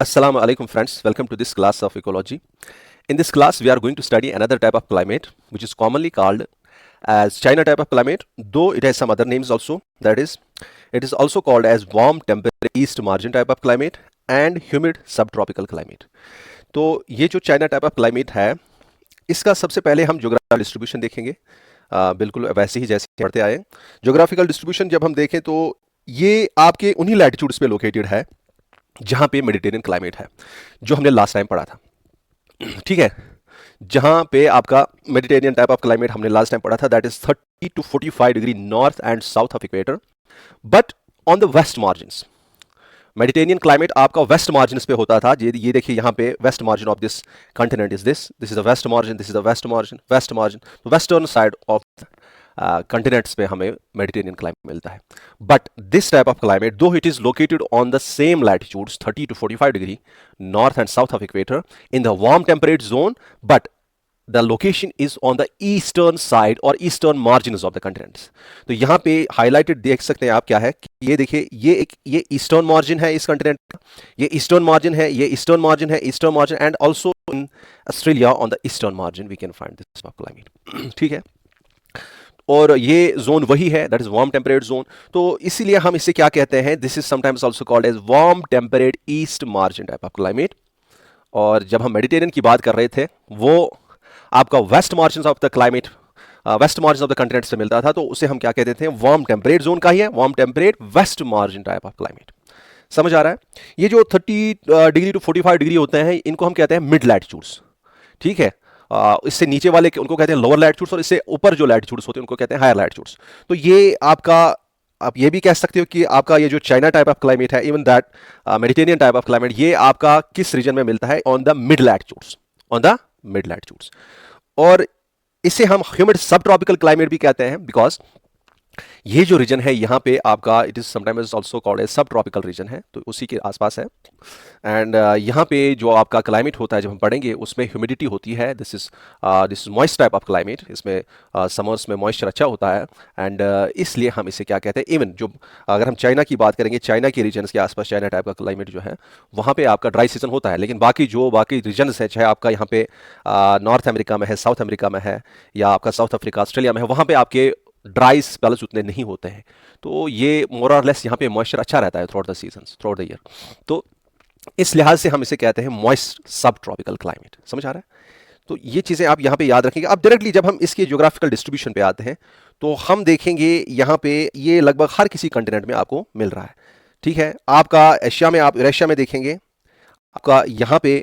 Assalamu alaikum friends, welcome to this class of ecology. In this class we are going to study another type of climate which is commonly called as China type of climate, though it has some other names also. That is, it is also called as warm temperate east margin type of climate and humid subtropical climate. तो ये जो China type of climate है इसका सबसे पहले हम geographical distribution देखेंगे। बिल्कुल वैसे ही जैसे पढ़ते आए। ज्योग्राफिकल डिस्ट्रीब्यूशन जब हम देखें तो ये आपके उन्हीं लैटिट्यूड्स पे लोकेटेड है जहाँ पे मेडिटेरियन क्लाइमेट है, जो हमने लास्ट टाइम पढ़ा था। ठीक है, जहाँ पे आपका मेडिटेरियन टाइप ऑफ क्लाइमेट हमने लास्ट टाइम पढ़ा था, that is 30 to 45 degree north and south of equator, but on the west margins. Mediterranean climate आपका वेस्ट मार्जिन पे होता था। ये देखिए यहाँ पे west margin of this continent is this is the west margin, this is the west margin, west margin, तो western side of continents पे हमें मेडिटेरियन क्लाइमेट मिलता है। But this type of climate, though it is located on the सेम लैटिट्यूड्स 30 to 45 degree north and south of equator in the warm temperate zone, but the location is on the eastern side or eastern margins of the continents. तो यहाँ पे highlighted देख सकते हैं आप क्या है कि ये देखिए ये ईस्टर्न मार्जिन है इस कंटिनेंट का, ये ईस्टर्न मार्जिन है, ये ईस्टर्न मार्जिन है, eastern margin, and also in Australia on the eastern margin we can find this climate. ठीक है, और ये जोन वही है, that is warm temperate zone. तो इसीलिए हम इसे क्या कहते हैं, this is sometimes also called as warm temperate east margin type of climate. और जब हम मेडिटेरियन की बात कर रहे थे वो आपका west margin of the climate, west margin of the continent से मिलता था, तो उसे हम क्या कहते थे, वार्म टेम्परेट जोन का ही है, warm temperate west margin type of climate. समझ आ रहा है? ये जो 30 डिग्री टू 45 डिग्री होते हैं इनको हम कहते हैं मिड लैटिट्यूड्स। ठीक है, इससे नीचे वाले उनको कहते हैं लोअर लैटिट्यूड्स, और इससे ऊपर जो लैटिट्यूड्स होते हैं उनको कहते हैं हायर लैटिट्यूड्स। तो ये आपका, आप ये भी कह सकते हो कि आपका ये जो चाइना टाइप ऑफ क्लाइमेट है, even that Mediterranean type of climate, ये आपका किस रीजन में मिलता है, on the mid latitudes, on the mid latitudes. और इसे हम ह्यूमिड सब ट्रॉपिकल क्लाइमेट भी कहते हैं, बिकॉज ये जो रीजन है यहाँ पे आपका, it is sometimes also called as sub tropical region है, तो उसी के आसपास है। एंड यहाँ पे जो आपका क्लाइमेट होता है, जब हम पढ़ेंगे उसमें ह्यूमिडिटी होती है, this is moist type of climate. इसमें समर्स में मॉइस्चर अच्छा होता है, एंड इसलिए हम इसे क्या कहते हैं, इवन जो अगर हम चाइना की बात करेंगे, चाइना के रीजन्स के आसपास चाइना टाइप का क्लाइमेट जो है वहाँ पे आपका ड्राई सीजन होता है, लेकिन बाकी रीजन्स है, चाहे आपका यहाँ पे नॉर्थ अमेरिका में है, साउथ अमेरिका में है, या आपका साउथ अफ्रीका ऑस्ट्रेलिया में है, वहाँ पे आपके ड्राई स्पेल्स उतने नहीं होते हैं। तो ये मोर और लेस यहाँ पे मॉइस्चर अच्छा रहता है through out the seasons, through out the year. तो इस लिहाज से हम इसे कहते हैं मॉइस्ट सब ट्रॉपिकल क्लाइमेट। समझ आ रहा है? तो ये चीज़ें आप यहाँ पे याद रखेंगे। अब डायरेक्टली जब हम इसके ज्योग्राफिकल डिस्ट्रीब्यूशन पे आते हैं तो हम देखेंगे यहाँ पे ये लगभग हर किसी कंटिनेंट में आपको मिल रहा है। ठीक है, आपका एशिया में, आप एशिया में देखेंगे, आपका यहाँ पे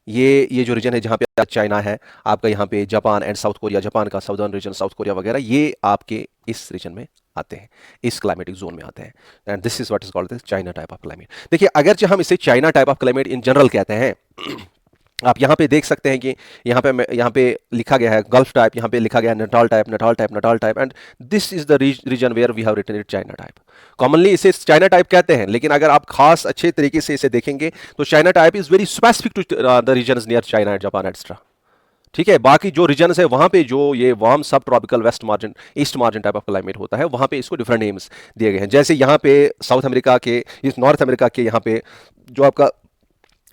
ये जो रीजन है जहाँ पे चाइना है, आपका यहाँ पे Japan and south Korea, Japan का साउदर्न रीजन, साउथ कोरिया वगैरह, ये आपके इस रीजन में आते हैं, इस क्लाइमेटिक जोन में आते हैं, and this is what is called China type of climate. देखिए, अगर हम इसे China type of climate in general कहते हैं, आप यहाँ पे देख सकते हैं कि यहाँ पे लिखा गया है गल्फ टाइप, यहाँ पे लिखा गया है Natal type, Natal type, Natal type, and this is the region where we have written it China type. Commonly इसे चाइना टाइप कहते हैं, लेकिन अगर आप खास अच्छे तरीके से इसे देखेंगे तो China type is very specific to the regions near China and Japan etcetera. ठीक है, बाकी जो रीजन्स है वहाँ पे जो ये warm sub tropical west margin, east margin type of climate होता है, वहाँ पे इसको डिफरेंट नेम्स दिए गए हैं। जैसे यहाँ पे साउथ अमेरिका के, इस नॉर्थ अमेरिका के यहाँ पे जो आपका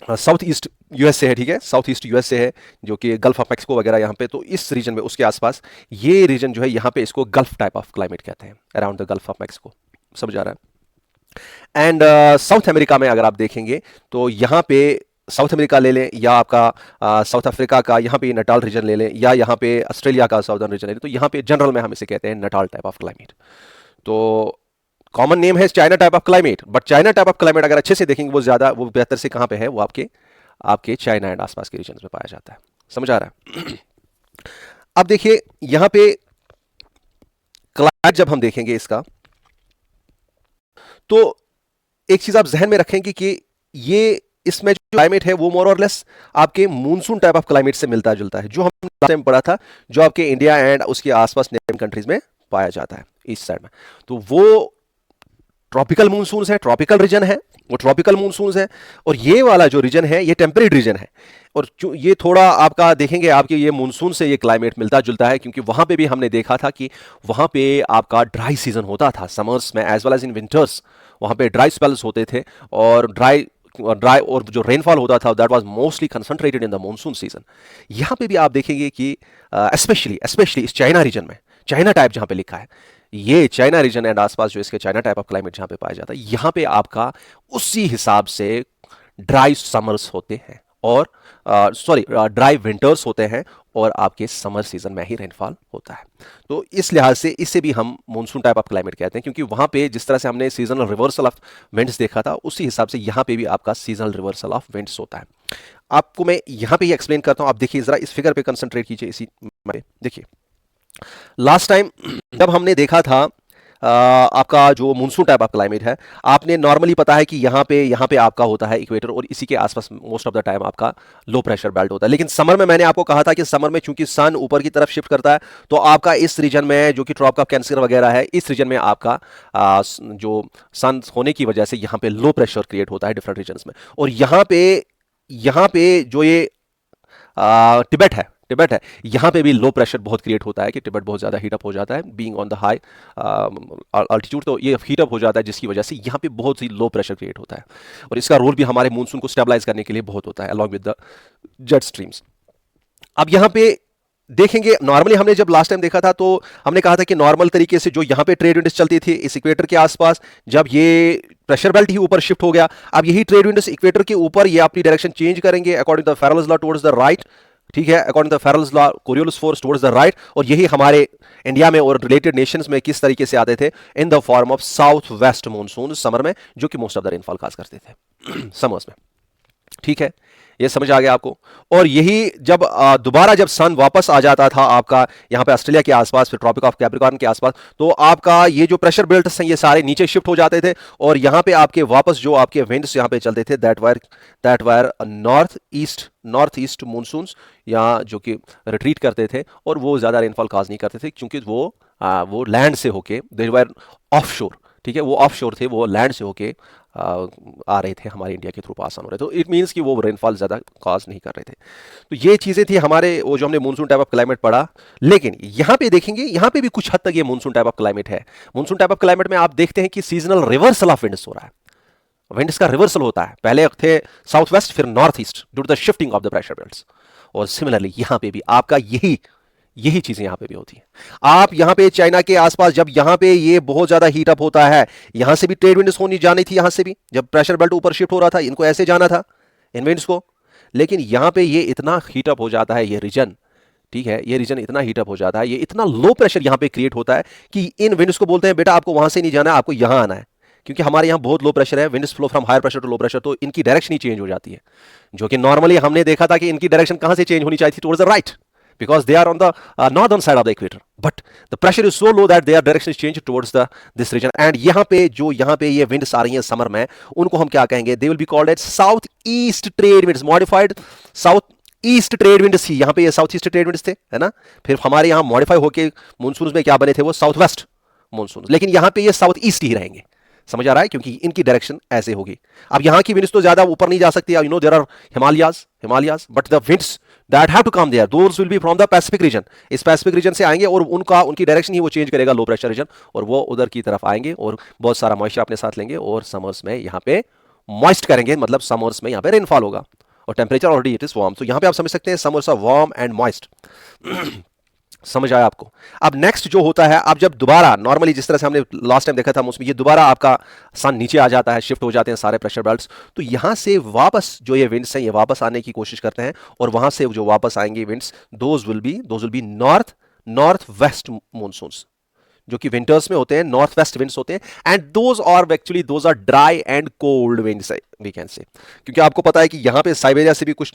साउथ ईस्ट यूएसए है, ठीक है, साउथ ईस्ट यूएसए है, जो कि गल्फ ऑफ मैक्सिको वगैरह यहाँ पे, तो इस रीजन में, उसके आसपास ये रीजन जो है यहाँ पे इसको गल्फ टाइप ऑफ क्लाइमेट कहते हैं, around the gulf of Mexico. समझ आ रहा है? एंड साउथ अमेरिका में अगर आप देखेंगे तो यहाँ पे साउथ अमेरिका ले लें, या आपका साउथ अफ्रीका का यहाँ पे नटाल रीजन ले लें, या यहाँ पे ऑस्ट्रेलिया का साउदर्न रीजन ले लें, तो यहाँ पे जनरल में हम इसे कहते हैं नटाल टाइप ऑफ क्लाइमेट। तो कॉमन नेम है China type of climate, but China type of climate अगर अच्छे से देखेंगे वो बेहतर से कहाँ पे है, वो आपके चाइना एंड आसपास के रीजन में पाया जाता है। समझ आ रहा है? अब देखिए यहाँ पे क्लाइमेट जब हम देखेंगे इसका, तो एक चीज आप जहन में रखेंगे कि ये इसमें जो क्लाइमेट है वो मोर और लेस आपके मूनसून टाइप ऑफ क्लाइमेट से मिलता जुलता है, जो हमने लास्ट टाइम पढ़ा था, जो आपके इंडिया एंड उसके आसपास नेबरिंग कंट्रीज में पाया जाता है ईस्ट साइड में। तो वो ट्रॉपिकल मूनसून है, ट्रॉपिकल रीजन है, वो ट्रॉपिकल मूनसून है, और ये वाला जो रीजन है ये टेम्परेट रीजन है। और ये थोड़ा आपका देखेंगे, आपके ये मूनसून से ये क्लाइमेट मिलता जुलता है, क्योंकि वहां पे भी हमने देखा था कि वहां पे आपका ड्राई सीजन होता था समर्स में as well as in winters, वहां पे ड्राई स्पेल्स होते थे, और ड्राई ड्राई और जो रेनफॉल होता था that was mostly concentrated in the monsoon season. यहाँ पे भी आप देखेंगे कि स्पेशली इस चाइना रीजन में, चाइना टाइप जहाँ पे लिखा है, ये चाइना रीजन एंड आसपास जो इसके चाइना टाइप ऑफ क्लाइमेट जहाँ पे पाया जाता है, यहाँ पे आपका उसी हिसाब से ड्राई समर्स होते हैं और सॉरी ड्राई विंटर्स होते हैं और आपके समर सीजन में ही रेनफॉल होता है। तो इस लिहाज से इसे भी हम मानसून टाइप ऑफ क्लाइमेट कहते हैं, क्योंकि वहां पे जिस तरह से हमने सीजनल रिवर्सल ऑफ विंड्स देखा था उसी हिसाब से यहाँ पे भी आपका सीजनल रिवर्सल ऑफ विंड्स होता है। आपको मैं यहाँ पे ही एक्सप्लेन करता हूँ, आप देखिए जरा इस फिगर पे कंसंट्रेट कीजिए। इसी में देखिए लास्ट टाइम जब हमने देखा था आपका जो मानसून टाइप ऑफ क्लाइमेट है, आपने नॉर्मली पता है कि यहाँ पे आपका होता है इक्वेटर और इसी के आसपास मोस्ट ऑफ द टाइम आपका लो प्रेशर बेल्ट होता है। लेकिन समर में मैंने आपको कहा था कि समर में चूंकि सन ऊपर की तरफ शिफ्ट करता है तो आपका इस रीजन में जो कि ट्रॉपिक ऑफ कैंसर वगैरह है, इस रीजन में आपका जो सन होने की वजह से यहाँ पे लो प्रेशर क्रिएट होता है डिफरेंट रीजन में। और यहाँ पे जो ये टिबेट है यहाँ पे भी लो प्रेशर बहुत क्रिएट होता है कि टिबेट बहुत ज़्यादा हीटअप हो जाता है being on the high altitude, तो ये हीटअप हो जाता है जिसकी वजह से यहाँ पे बहुत ही लो प्रेशर क्रिएट होता है और इसका रोल भी हमारे मानसून को स्टेबलाइज करने के लिए बहुत होता है along with the jet streams. अब यहाँ पे देखेंगे, नॉर्मली हमने जब लास्ट टाइम देखा था तो हमने कहा था कि नॉर्मल तरीके से जो यहाँ पे ट्रेड विंड्स चलती थी इस इक्वेटर के आसपास, जब ये प्रेशर बेल्ट ही ऊपर शिफ्ट हो गया, अब यही ट्रेड विंड्स इक्वेटर के ऊपर ये अपनी डायरेक्शन चेंज करेंगे according to the Faraday's law towards the right, ठीक है, according to the Faraday's law Coriolis force towards the right, और यही हमारे इंडिया में और रिलेटेड नेशंस में किस तरीके से आते थे in the form of south west monsoon summer में, जो कि मोस्ट ऑफ द रेनफॉल काज करते थे समर्स में। ठीक है, ये समझ आ गया आपको। और यही जब दोबारा जब सन वापस आ जाता था आपका यहाँ पे ऑस्ट्रेलिया के आसपास, फिर ट्रॉपिक ऑफ कैप्रिकॉर्न के आसपास, तो आपका ये जो प्रेशर बेल्ट्स हैं ये सारे नीचे शिफ्ट हो जाते थे और यहाँ पे आपके वापस जो आपके विंड्स यहाँ पे चलते थे that wire north east monsoons, यहाँ जो कि रिट्रीट करते थे और वो ज़्यादा रेनफॉल काज नहीं करते थे क्योंकि वो लैंड से होके दे वर ऑफ शोर, ठीक है, वो ऑफ शोर थे, वो लैंड से होके आ रहे थे, हमारे इंडिया के थ्रू पास ऑन हो रहे थे, तो इट मीन्स कि वो रेनफॉल ज़्यादा कॉज नहीं कर रहे थे। तो ये चीज़ें थी हमारे वो जो हमने मानसून टाइप ऑफ क्लाइमेट पढ़ा। लेकिन यहाँ पे देखेंगे, यहाँ पे भी कुछ हद तक ये मानसून टाइप ऑफ क्लाइमेट है। मानसून टाइप ऑफ क्लाइमेट में आप देखते हैं कि सीजनल रिवर्सल ऑफ विंड्स हो रहा है, विंड्स का रिवर्सल होता है, पहले थे साउथ वेस्ट फिर north east due to the shifting of the pressure belts. और सिमिलरली यहाँ पे भी आपका यही चीजें यहां पे भी होती हैं। आप यहां पे चाइना के आसपास जब यहां पे ये बहुत ज्यादा हीट अप होता है, यहां से भी ट्रेड विंड्स होनी जानी थी, यहां से भी जब प्रेशर बेल्ट ऊपर शिफ्ट हो रहा था इनको ऐसे जाना था इन विंड्स को, लेकिन यहां पे ये इतना हीट अप हो जाता है ये रीजन, ठीक है, ये रीजन इतना हीट अप हो जाता है, ये इतना लो प्रेशर यहां पे क्रिएट होता है कि इन विंड्स को बोलते हैं बेटा आपको वहां से नहीं जाना है, आपको यहां आना है, क्योंकि हमारे यहाँ बहुत लो प्रेशर है, winds flow from higher pressure to low pressure, तो इनकी डायरेक्शन ही चेंज हो जाती है, जो कि नॉर्मली हमने देखा था कि इनकी डायरेक्शन कहां से चेंज होनी चाहिए थी, towards the right, because they are on the northern side of the equator, but the pressure is so low that their direction is changed towards this region, and यहाँ पे ये winds आ रही हैं समर में, उनको हम क्या कहेंगे, they will be called as south east trade winds, modified south east trade winds थी, यहाँ पे ये साउथ ईस्ट ट्रेड विंड्स थे, है ना, फिर हमारे यहाँ मॉडिफाई होके मानसून में क्या बने थे, वो साउथ वेस्ट मानसून, लेकिन यहाँ पे ये साउथ ईस्ट ही रहेंगे, समझ आ रहा है, क्योंकि इनकी डायरेक्शन ऐसे होगी। अब यहाँ की विंड्स तो ज्यादा ऊपर नहीं जा सकती, you know there are Himalayas, but the winds that have to come there, those will be from the Pacific region, इस पैसिफिक रीजन से आएंगे और उनकी डायरेक्शन ही वो चेंज करेगा, लो प्रेशर रीजन, और वो उधर की तरफ आएंगे और बहुत सारा मॉइस्चर अपने साथ लेंगे और समर्स में यहाँ पे मॉइस्ट करेंगे, मतलब समर्स में यहाँ पे रेनफॉल होगा और temperature already it is warm, तो यहाँ पे आप समझ सकते हैं summers are warm and moist. समझ आया आपको। अब नेक्स्ट जो होता है, अब जब दोबारा नॉर्मली जिस तरह से हमने लास्ट टाइम देखा था उसमें ये दोबारा आपका सन नीचे आ जाता है, शिफ्ट हो जाते हैं सारे प्रेशर बेल्ट्स, तो यहां से वापस जो ये विंड्स हैं ये वापस आने की कोशिश करते हैं और वहां से जो वापस आएंगे winds, those will be north west monsoons, जो कि विंटर्स में होते हैं, नॉर्थ वेस्ट विंड्स होते हैं, and those are dry and cold winds we can say, क्योंकि आपको पता है कि यहाँ पे साइबेरिया से भी कुछ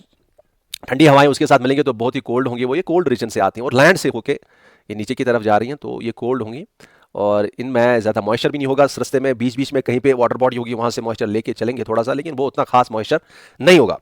ठंडी हवाएं उसके साथ मिलेंगे तो बहुत ही कोल्ड होंगी, वो ये कोल्ड रीजन से आती हैं और लैंड से होके ये नीचे की तरफ जा रही हैं, तो ये कोल्ड होंगी और इनमें ज़्यादा मॉइस्चर भी नहीं होगा, रास्ते में बीच बीच में कहीं पे वाटर बॉडी होगी, वहाँ से मॉइस्चर लेके चलेंगे थोड़ा सा, लेकिन वो उतना खास मॉइस्चर नहीं होगा।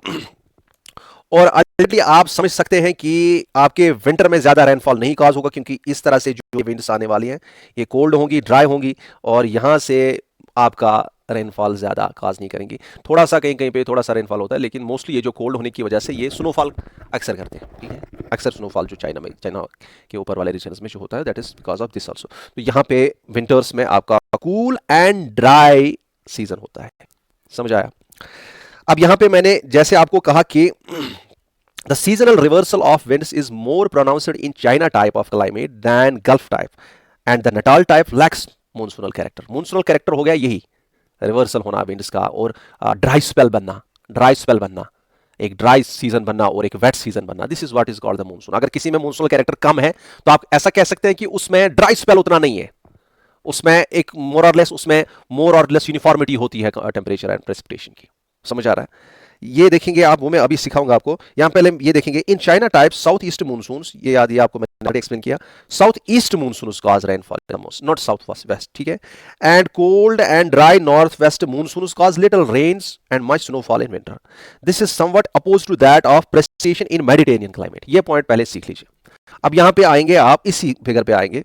और अल्टीमेटली आप समझ सकते हैं कि आपके विंटर में ज़्यादा रेनफॉल नहीं काज होगा, क्योंकि इस तरह से जो विंड्स आने वाली हैं ये कोल्ड होंगी, ड्राई होंगी और यहाँ से आपका रेनफॉल ज़्यादा काज नहीं करेंगी, थोड़ा सा कहीं कहीं पे थोड़ा सा रेनफॉल होता है, लेकिन मोस्टली ये जो कोल्ड होने की वजह से ये स्नोफॉल अक्सर करते हैं, ठीक है, अक्सर स्नोफॉल जो चाइना के ऊपर वाले रीजन्स में जो होता है that is because of this also. तो यहाँ पे विंटर्स में आपका कूल एंड ड्राई सीजन होता है, समझ आया। अब यहां पे मैंने जैसे आपको कहा कि the seasonal reversal of winds is more pronounced in China type of climate than Gulf type, and the Natal type lacks monsoonal character. Monsoonal character हो गया यही रिवर्सल होना विंड्स का, और ड्राई स्पेल बनना, एक ड्राई सीजन बनना और एक वेट सीजन बनना. This is what is called the monsoon. अगर किसी में मानसूनल कैरेक्टर कम है तो आप ऐसा कह सकते हैं कि उसमें ड्राई स्पेल उतना नहीं है, उसमें एक मोर और लेस यूनिफॉर्मिटी होती है टेम्परेचर एंड प्रेसिपिटेशन की. समझ आ रहा है? ये देखेंगे आप, वो मैं अभी सिखाऊंगा आपको. यहां पहले ये देखेंगे in China type south east monsoons, ये याद, ये आपको मैंने एक्सप्लेन किया. South east monsoons cause rainfall the most, not south west. ठीक है. And cold and dry north west monsoons cause little rains and much snowfall in winter. This is somewhat oppose to that of precipitation in Mediterranean climate. ये point पहले सीख लीजिए. अब यहां पे आएंगे आप, इसी फिगर पे आएंगे.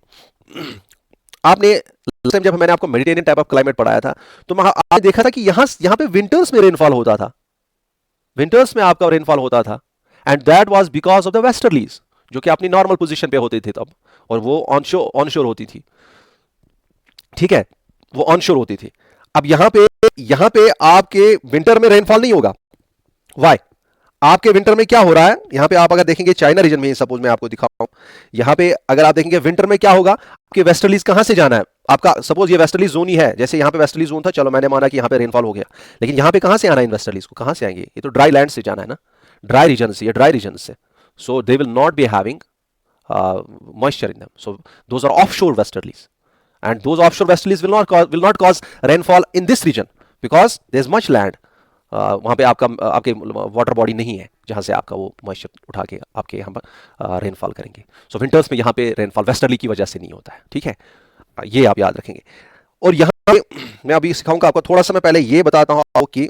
आपने जब मैंने आपको मेडिटेरियन टाइप ऑफ क्लाइमेट पढ़ाया था तो आपने देखा था कि यहां पे विंटर्स में रेनफॉल होता था, विंटर्स में आपका रेनफॉल होता था. And that was because of the westerlies, जो कि अपनी नॉर्मल पोजीशन पे होते थे तब, और वो ऑनशोर होती थी. ठीक है, वो ऑनशोर होती थी. अब यहां पे आपके विंटर में रेनफॉल नहीं होगा. वाई? आपके विंटर में क्या हो रहा है यहां पे, आप अगर देखेंगे चाइना रीजन में, सपोज मैं आपको दिखाऊं, यहां पे अगर आप देखेंगे विंटर में क्या होगा, आपके वेस्टर्लीज कहां से जाना है आपका. सपोज ये वेस्टर्लीज जोन ही है, जैसे यहां पे वेस्टर्ली जोन था, चलो मैंने माना कि यहां पे रेनफॉल हो गया, लेकिन यहां पे कहां से आना है इन वेस्टर्लीज को, कहां से आएंगे, ये तो ड्राई लैंड से जाना है ना, ड्राई रीजन से, ये ड्राई रीजन से. So they will not be having moisture in them. So those are offshore westerlies, and those offshore westerlies will not cause rainfall in this region because there is much land. वहाँ पे आपके water body नहीं है जहाँ से आपका वो moisture उठा के आपके यहाँ पर रेनफॉल करेंगे. सो विंटर्स में यहाँ पे रेनफॉल वेस्टर्ली की वजह से नहीं होता है. ठीक है, ये आप याद रखेंगे. और यहाँ पे मैं अभी सिखाऊंगा आपको, थोड़ा सा मैं पहले ये बताता हूँ आपको कि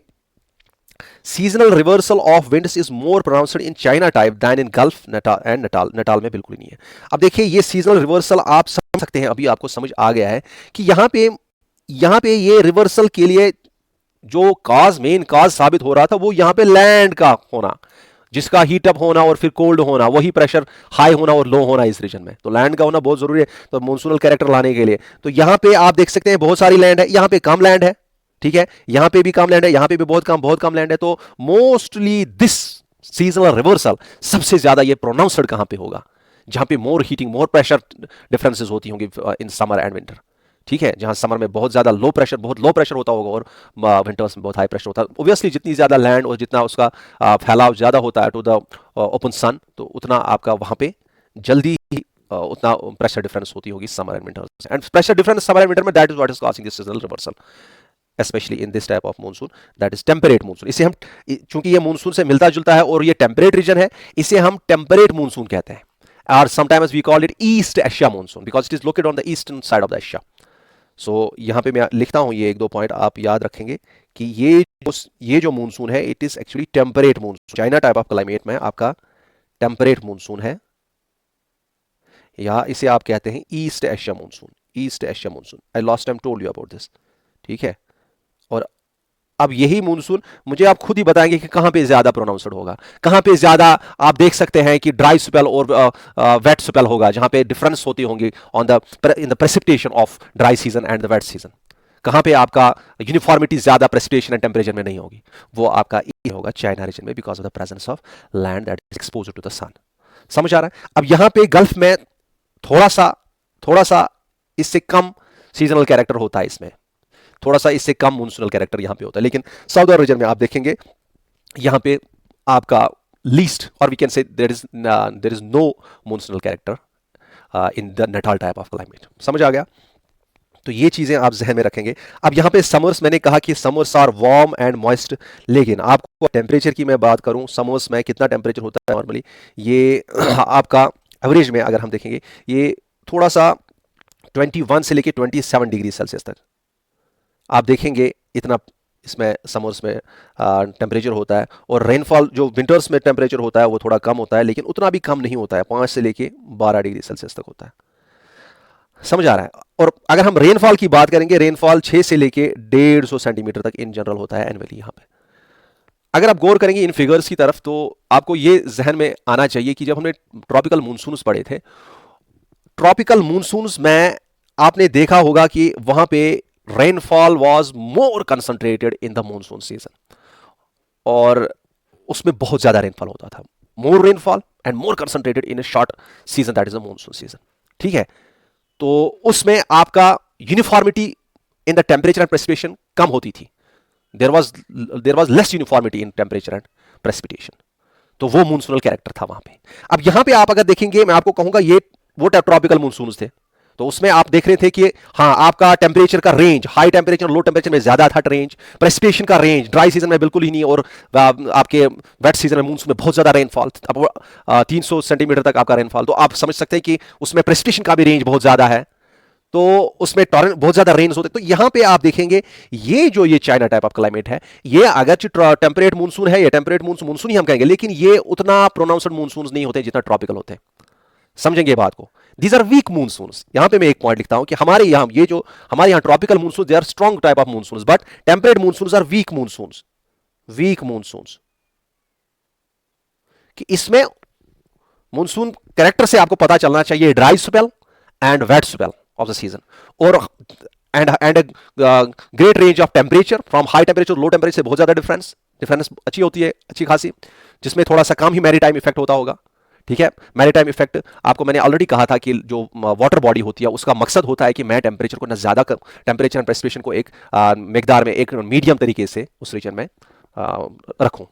seasonal reversal of winds is more pronounced in China type than in Gulf and Natal में बिल्कुल नहीं है. अब देखिए ये सीजनल रिवर्सल आप समझ सकते हैं, अभी आपको समझ आ गया है कि यहाँ पे ये रिवर्सल के लिए जो मेन काज साबित हो रहा था वो यहाँ पे लैंड का होना, जिसका हीट अप होना और फिर कोल्ड होना, वही प्रेशर हाई होना और लो होना इस रीजन में. तो लैंड का होना बहुत जरूरी है तो मानसूनल कैरेक्टर लाने के लिए. तो यहाँ पे आप देख सकते हैं बहुत सारी लैंड है, यहाँ पे कम लैंड है. ठीक है, यहां पे भी कम लैंड है, यहां पे भी बहुत कम लैंड है. तो मोस्टली दिस सीजनल रिवर्सल सबसे ज्यादा ये प्रोनाउंस्ड कहां पे होगा, जहां पे मोर हीटिंग, मोर प्रेशर डिफरेंसेस होती होंगी इन समर एंड विंटर. ठीक है, जहां समर में बहुत लो प्रेशर होता होगा और विंटर्स में बहुत हाई प्रेशर होता है. ऑब्वियसली जितनी ज्यादा लैंड और जितना उसका फैलाव ज्यादा होता है टू द ओपन सन, तो उतना आपका वहां पे जल्दी उतना प्रेशर डिफरेंस होती होगी summer and winter. And pressure difference summer and winter में that is what is causing this seasonal reversal, especially in this type of monsoon, that is temperate monsoon. इसे हम, चूंकि ये मानसून से मिलता जुलता है और ये टेम्परेट रीजन है, इसे हम टेम्परेट मानसून कहते हैं. और sometimes we call it east Asia monsoon because it is located on the eastern side of the Asia. So यहां पे मैं लिखता हूं ये एक दो पॉइंट आप याद रखेंगे कि ये जो मानसून है it is actually temperate monsoon. China type of climate में आपका टेम्परेट मानसून है, या इसे आप कहते हैं east Asia monsoon. I last time told you about this. ठीक है, और अब यही मानसून मुझे आप खुद ही बताएंगे कि कहां पे ज्यादा प्रोनाउंस्ड होगा, कहां पे ज्यादा आप देख सकते हैं कि ड्राई स्पेल और वेट स्पेल होगा, जहां पे डिफरेंस होती होंगी in the precipitation of dry season and the wet season. कहां पे आपका यूनिफॉर्मिटी ज्यादा प्रेसिपिटेशन एंड टेम्परेचर में नहीं होगी, वो आपका ये होगा चाइना रीजन में because of the presence of land that is exposed to the sun. समझ आ रहा है? अब यहां पे गल्फ में थोड़ा सा इससे कम सीजनल कैरेक्टर होता है, इसमें थोड़ा सा इससे कम मानसूनल कैरेक्टर यहां पे होता है. लेकिन साउदर्न रीजन में आप देखेंगे यहां पे आपका लीस्ट, और we can say there is no monsoonal character in the Natal type of climate. समझ आ गया? तो ये चीजें आप जहन में रखेंगे. अब यहां पे समर्स, मैंने कहा कि summers are warm and moist, लेकिन आपको टेम्परेचर की मैं बात करूं, समर्स में कितना टेम्परेचर होता है नॉर्मली, ये आपका एवरेज में अगर हम देखेंगे ये थोड़ा सा 21 से लेके 27 डिग्री सेल्सियस तक आप देखेंगे, इतना इसमें समर्स में टेम्परेचर होता है. और रेनफॉल जो विंटर्स में टेम्परेचर होता है वो थोड़ा कम होता है, लेकिन उतना भी कम नहीं होता है, 5 से लेके 12 डिग्री सेल्सियस तक होता है. समझ आ रहा है? और अगर हम रेनफॉल की बात करेंगे, रेनफॉल 6 से लेके 150 सेंटीमीटर तक इन जनरल होता है एनुअली. यहाँ पे अगर आप गौर करेंगे इन फिगर्स की तरफ, तो आपको ये जहन में आना चाहिए कि जब हमने ट्रॉपिकल मानसून्स पढ़े थे, ट्रॉपिकल मानसून्स में आपने देखा होगा कि वहां पे rainfall was more concentrated in the monsoon season. और उसमें बहुत ज्यादा रेनफॉल होता था, more rainfall and more concentrated in a short season, that is the monsoon season. ठीक है, तो उसमें आपका uniformity in the temperature and precipitation कम होती थी, there was less uniformity in temperature and precipitation. तो वो मूनसूनल कैरेक्टर था वहां पे। अब यहां पे आप अगर देखेंगे, मैं आपको कहूंगा ये वो ट्रॉपिकल मूनसून थे, तो उसमें आप देख रहे थे कि हाँ, आपका टेम्परेचर का रेंज हाई टेम्परेचर और लो टेम्परेचर में ज्यादा था रेंज, प्रेसिपिटेशन का रेंज ड्राई सीजन में बिल्कुल ही नहीं, और आपके वेट सीजन में मूनसून में बहुत ज्यादा रेनफॉल, अब 300 सेंटीमीटर तक आपका रेनफॉल, तो आप समझ सकते हैं कि उसमें प्रेसिपिटेशन का भी रेंज बहुत ज्यादा है, तो उसमें टॉरेंट बहुत ज्यादा रेन्स होते। तो यहां पे आप देखेंगे ये चाइना टाइप ऑफ क्लाइमेट है, ये अगर टेम्परेट मूनसून है, ये टेम्परेट मूनसून ही हम कहेंगे, लेकिन ये उतना प्रोनाउंस्ड मूनसून नहीं होते जितना ट्रॉपिकल होते हैं। समझेंगे बात को, दीज आर वीक मूनसून। यहां पे मैं एक पॉइंट लिखता हूं कि हमारे यहां ये जो हमारे यहां tropical monsoon, they are strong type of monsoon, but temperate monsoon are weak monsoon. Weak monsoon कि इसमें मूनसून कैरेक्टर से आपको पता चलना चाहिए dry spell and wet spell of the season, और and a great range of temperature from high temperature to low temperature से बहुत ज्यादा डिफरेंस अच्छी होती है, अच्छी खासी, जिसमें थोड़ा सा कम ही मैरीटाइम इफेक्ट होता होगा। ठीक है, मैरीटाइम इफेक्ट आपको मैंने ऑलरेडी कहा था कि जो वाटर बॉडी होती है उसका मकसद होता है कि मैं टेम्परेचर को ना ज्यादा टेम्परेचर एंड प्रेसिपिटेशन को एक मिकदार में, एक मीडियम तरीके से उस रीजन में रखूं।